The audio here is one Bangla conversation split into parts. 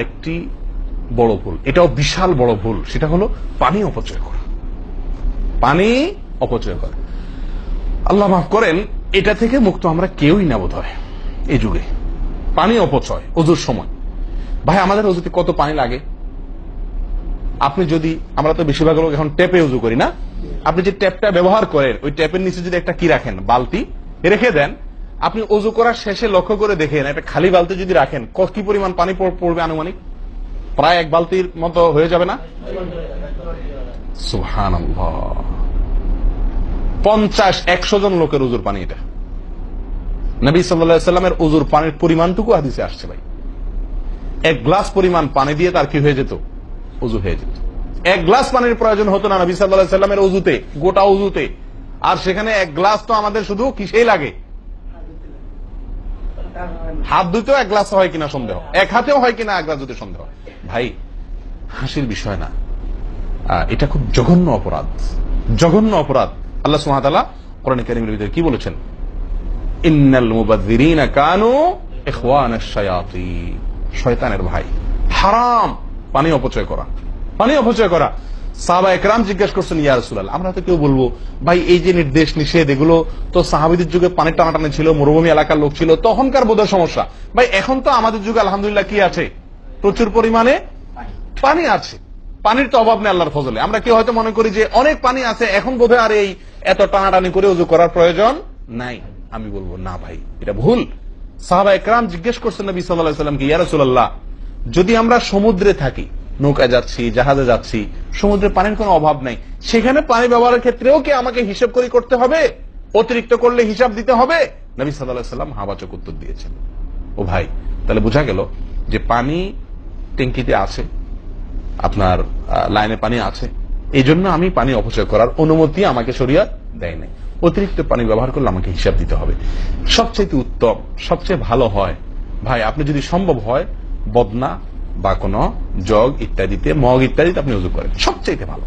একটি বড় ভুল, এটাও বিশাল বড় ভুল, সেটা হলো পানি অপচয় করা। পানি অপচয় করা, আল্লাহ মাফ করেন, এটা থেকে মুক্ত আমরা কেউই না বোধ হয় এই যুগে। পানি অপচয় ওযুর সময়, ভাই আমাদের ওযুতে কত পানি লাগে। আপনি যদি, আমরা তো বেশিরভাগ লোক এখন ট্যাপে ওযু করি না, আপনি যে ট্যাপটা ব্যবহার করেন ওই ট্যাপের নিচে যদি একটা কি রাখেন, বালতি রেখে দেন, আপনি ওযু করার শেষে লক্ষ্য করে দেখেন একটা খালি বালতি যদি রাখেন কি পরিমাণ পানি পড়বে আনুমানিক? প্রায় এক বালতির মতো হয়ে যাবে না? সুবহানাল্লাহ, 50-100 জন লোকের ওযুর পানি এটা। নবী সাল্লাল্লাহু আলাইহি সাল্লামের ওযুর পানির পরিমাণটুকু হাদিসে আসছে ভাই। এক গ্লাস পরিমাণ পানি দিয়ে তার কি হয়ে যেত? ওযু হয়ে যেত। এক গ্লাস পানির প্রয়োজন হতো না নবী সাল্লাল্লাহু আলাইহি সাল্লামের ওযুতে, গোটা ওযুতে। আর সেখানে এক গ্লাস তো আমাদের শুধু কিসেই লাগে? হাত ধুতেও এক গ্লাস হয় কিনা সন্দেহ, এক হাতেও হয় কিনা এক গ্লাস ধুতে সন্দেহ। ভাই হাসির বিষয় না, এটা খুব জঘন্য অপরাধ, জঘন্য অপরাধ। আল্লাহ সুবহানাহু ওয়া তাআলা কোরআনে কারীমের ভিতরে কি বলেছেন? ইন্নাল মুবাযযিরিনা কানু ইখওয়ানাশ শায়াতিন, শয়তানের ভাই। হারাম পানি অপচয় করা, পানি অপচয় করা। সাহাবায়ে কেরাম জিজ্ঞেস করছেন, ইয়া রাসূলুল্লাহ, আমরা তো কেউ বলবো ভাই এই যে নির্দেশ নিষেধ এগুলো তো সাহাবীদের যুগে পানি টানাটানি ছিল, মরুভূমি এলাকার লোক ছিল, তখনকার বোধহয় সমস্যা। ভাই এখন তো আমাদের যুগে আলহামদুলিল্লাহ কি আছে? প্রচুর পরিমাণে পানি আছে, পানির তো অভাব নেই আল্লাহর ফজলে। আমরা কেউ হয়তো মনে করি যে অনেক পানি আছে, এখন বোধহয় আর এই এত টানাটানি করে ওযু করার প্রয়োজন নাই। আমি বলবো না ভাই, এটা ভুল। সাহাবায়ে কেরাম জিজ্ঞেস করছেন নবী সাল্লাল্লাহু আলাইহি ওয়াসাল্লামকে, ইয়া রাসূলুল্লাহ, যদি আমরা সমুদ্রে থাকি, নৌকায় যাচ্ছি, জাহাজে যাচ্ছি, সমুদ্রে পানির কোনো অভাব নাই, সেখানে পানি ব্যবহারের ক্ষেত্রেও কি আমাকে হিসাব করে করতে হবে? অতিরিক্ত করলে হিসাব দিতে হবে? নবী সাল্লাল্লাহু আলাইহি ওয়াসাল্লাম হাবাচক উত্তর দিয়েছেন। ও ভাই, তাহলে বোঝা গেল যে পানি ট্যাঙ্কিতে আছে, আপনার লাইনে পানি আছে, এই জন্য আমি পানি অপচয় করার অনুমতি আমাকে শরীয়ত দেয় নাই। অতিরিক্ত পানি ব্যবহার করলে আমাকে হিসাব দিতে হবে। সবচেয়ে উত্তম, সবচেয়ে ভালো হয় ভাই, আপনি যদি সম্ভব হয় বদনা বা কোন জগ ইত্যাদিতে, মগ ইত্যাদিতে আপনি ওযু করেন, সবচেয়ে ভালো।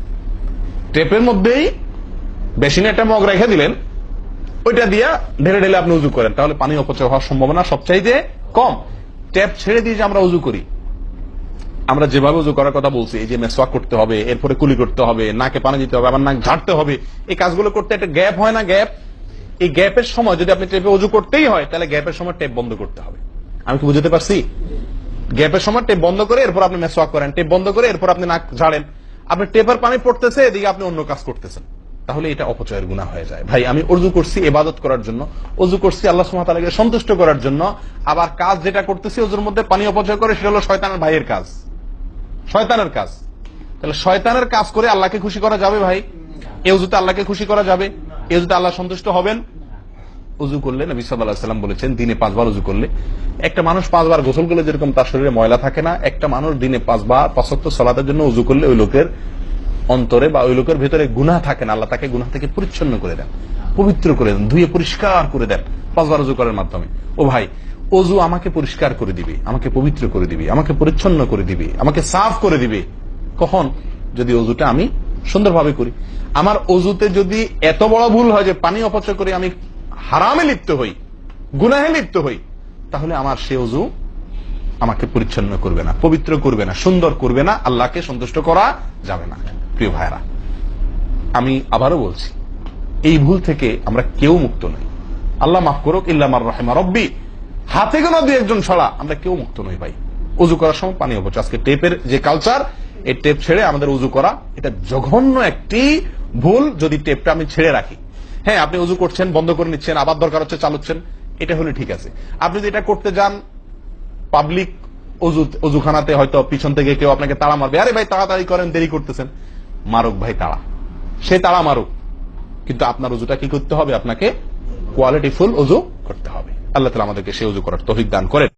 টেপের মধ্যেই বেসিনে একটা মগ রেখে দিলেন, ওইটা দিয়া ঢেলে ঢেলে আপনি ওযু করেন, তাহলে পানি অপচয় হওয়ার সম্ভাবনা সবচাইতে কম। ট্যাপ ছেড়ে দিয়ে যে আমরা ওযু করি, আমরা যেভাবে ওযু করার কথা বলছি, এই যে মেসওয়াক করতে হবে, এরপরে কুলি করতে হবে, নাকে পানি দিতে হবে, আবার নাক ঝাড়তে হবে, এই কাজগুলো করতে একটা গ্যাপ হয় না? গ্যাপ, এই গ্যাপের সময় যদি আপনি টেপে ওযু করতেই হয়, তাহলে গ্যাপের সময় টেপ বন্ধ করতে হবে। আমি কি বুঝতে পারছি? গ্যাপের সময় টেপ বন্ধ করে এরপর আপনি মেসওয়াক করেন, টেপ বন্ধ করে এরপর আপনি নাক ঝাড়েন। আপনি টেপের পানি পড়তেছে, এদিকে আপনি অন্য কাজ করতেছেন, তাহলে এটা অপচয়ের গুনাহ হয়ে যায়। ভাই আমি ওযু করছি ইবাদত করার জন্য, ওযু করছি আল্লাহ সুবহানাহু ওয়া তাআলাকে সন্তুষ্ট করার জন্য, আবার কাজ যেটা করতেছি ওযুর মধ্যে পানি অপচয় করে, সেটা হলো শয়তানের ভাইয়ের কাজ, শয়তানের কাজ। তাহলে শয়তানের কাজ করে আল্লাহকে খুশি করা যাবে ভাই? এই ওযুতে আল্লাহকে খুশি করা যাবে? এই ওযুতে আল্লাহ সন্তুষ্ট হবেন? ওযু করলে নবী সাল্লাল্লাহু আলাইহি ওয়াসাল্লাম বলেছেন, দিনে 5 বার ওযু করলে, একটা মানুষ 5 বার গোসল করলে যেরকম তার শরীরে ময়লা থাকে না, একটা মানুষ দিনে 5 বার 5 ওয়াক্ত সালাতের জন্য ওযু করলে ওই লোকের অন্তরে বা ওই লোকের ভেতরে গুনাহ থাকে না, আল্লাহ তাকে গুনাহ থেকে পরিচ্ছন্ন করে দেন, পবিত্র করে দেন, ধুয়ে পরিষ্কার করে দেন 5 বার ওযু করার মাধ্যমে। ও ভাই, ওযু আমাকে পরিষ্কার করে দিবে, আমাকে পবিত্র করে দিবে, আমাকে পরিচ্ছন্ন করে দিবে, আমাকে সাফ করে দিবে। কখন? যদি ওযুটা আমি সুন্দরভাবে করি। আমার ওযুতে যদি এত বড় ভুল হয় যে পানি অপচয় করে আমি হারামে লিপ্ত হই, গুনাহে লিপ্ত হই, তাহলে আমার সে ওযু আমাকে পরিচ্ছন্ন করবে না, পবিত্র করবে না, সুন্দর করবে না, আল্লাহকে সন্তুষ্ট করা যাবে না। প্রিয় ভাইরা, আমি আবারও বলছি, এই ভুল থেকে আমরা কেউ মুক্ত নই। আল্লাহ মাফ করুক, ইল্লা মান রাহিমা রব্বি, হাতে গোনা 2-1 ছাড়া আমরা কেউ মুক্ত নই ভাই। ওযু করার সময় পানি অপচয়, আজকে টেপের যে কালচার, এই টেপ ছেড়ে আমাদের ওযু করা, এটা জঘন্য একটি ভুল। যদি টেপটা আমি ছেড়ে রাখি, হ্যাঁ আপনি ওযু করছেন, বন্ধ করে নিচ্ছেন, আবার দরকার হচ্ছে চালাচ্ছেন, এটা হলে ঠিক আছে। আপনি যদি এটা করতে যান পাবলিক ওযুখানাতে, হয়তো পিছন থেকে কেউ আপনাকে তাড়া মারবে, আরে ভাই তাড়াতাড়ি করেন, দেরি করতেছেন, মারুক ভাই তাড়া, সে তাড়া মারুক, কিন্তু আপনার ওযুটা কি করতে হবে? আপনাকে কোয়ালিটিফুল ওযু করতে হবে। আল্লাহ তাআলা আমাদেরকে সে ওযু করার তৌফিক দান করেন।